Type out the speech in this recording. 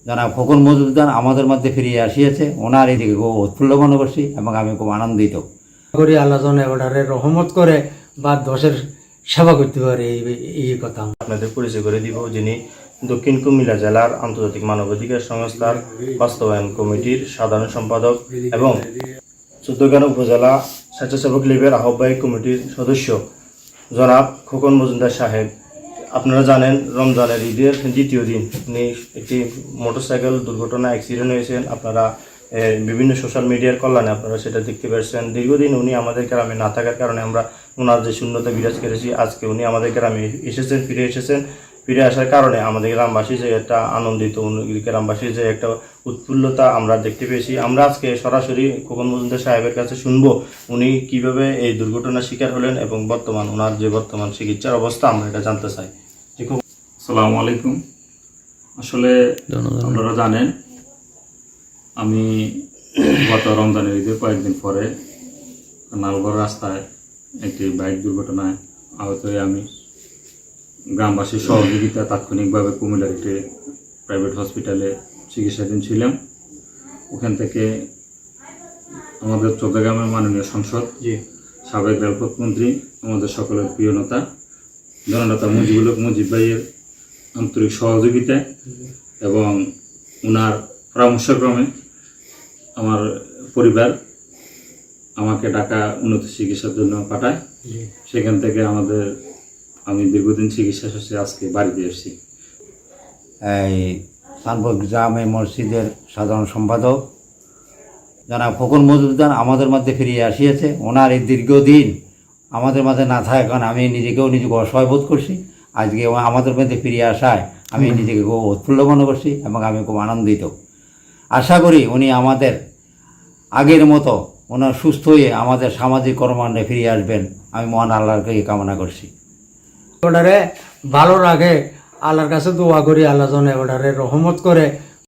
জনাব খোকন মজুমদার আমাদের মধ্যে ফিরিয়ে আসিয়েছে, ওনার এদিকে খুব উৎফুল্ল মনে করছি এবং আমি খুব আনন্দিত করি। আল্লাহ যেন এবারে রহমত করে বা দশের সেবা করতে পারে, এই কথা আপনাদের পরিচয় করে দিব। যিনি দক্ষিণ কুমিল্লা জেলার আন্তর্জাতিক মানবাধিকার সংস্থার বাস্তবায়ন কমিটির সাধারণ সম্পাদক এবং চৌদ্দগ্রাম উপজেলা স্বেচ্ছাসেবক লীগের আহ্বায়ক কমিটির সদস্য জনাব খোকন মজুমদার সাহেব। আপনারা জানেন, রমজানের ঈদের দ্বিতীয় দিন উনি একটি মোটরসাইকেল দুর্ঘটনা অ্যাক্সিডেন্ট হয়েছেন। আপনারা বিভিন্ন সোশ্যাল মিডিয়ার কল্যাণে আপনারা সেটা দেখতে পাচ্ছেন। দীর্ঘদিন উনি আমাদের গ্রামে না থাকার কারণে আমরা ওনার যে শূন্যতা বিরাজ করেছি, আজকে উনি আমাদের গ্রামে ফিরে এসেছেন। ফিরে আসার কারণে আমাদের গ্রামবাসী যে একটা আনন্দিত, গ্রামবাসীর যে একটা উৎফুল্লতা আমরা দেখতে পেয়েছি। আমরা আজকে সরাসরি খোকন মজুমদার সাহেবের কাছে শুনবো উনি কিভাবে এই দুর্ঘটনার শিকার হলেন এবং ওনার যে বর্তমান চিকিৎসার অবস্থা আমরা এটা জানতে চাই। আসসালামু আলাইকুম। আসলে আপনারা জানেন, আমি গত রমজানের ঈদের কয়েকদিন পরে নালগড় রাস্তায় একটি বাইক দুর্ঘটনায় আহত হয়ে আমি গ্রামবাসীর সহযোগিতা তাৎক্ষণিকভাবে কুমিল্লার একটি প্রাইভেট হসপিটালে চিকিৎসাধীন ছিলাম। ওখান থেকে আমাদের চৌদ্দগ্রামের মাননীয় সংসদ, সাবেক রেলপথ মন্ত্রী, আমাদের সকলের প্রিয় নেতা জননেতা মুজিব ভাইয়ের আন্তরিক সহযোগিতায় এবং ওনার পরামর্শক্রমে আমার পরিবার আমাকে ঢাকা উন্নত চিকিৎসার জন্য পাঠায়। সেখান থেকে আমি দীর্ঘদিন চিকিৎসা শেষে আজকে বাড়িতে এসেছি। এই তানপুর জামে মসজিদের সাধারণ সম্পাদক জনাব খোকন মজুমদার আমাদের মধ্যে ফিরিয়ে আসিয়েছে। ওনার এই দীর্ঘদিন আমাদের মাঝে না থাকার কারণে আমি নিজেকে অসহায় বোধ করছি। আজকে আমাদের মধ্যে ফিরিয়ে আসায় আমি নিজেকে খুব উৎফুল্ল মনে করছি এবং আমি খুব আনন্দিত। আশা করি উনি আমাদের আগের মতো ওনার সুস্থ হয়ে আমাদের সামাজিক কর্মকাণ্ডে ফিরে আসবেন, আমি মহান আল্লাহকে কামনা করছি। এবারে ভালো রাখে, আল্লাহর কাছে দোয়া করি আল্লাহ যেন এবারে রহমত করে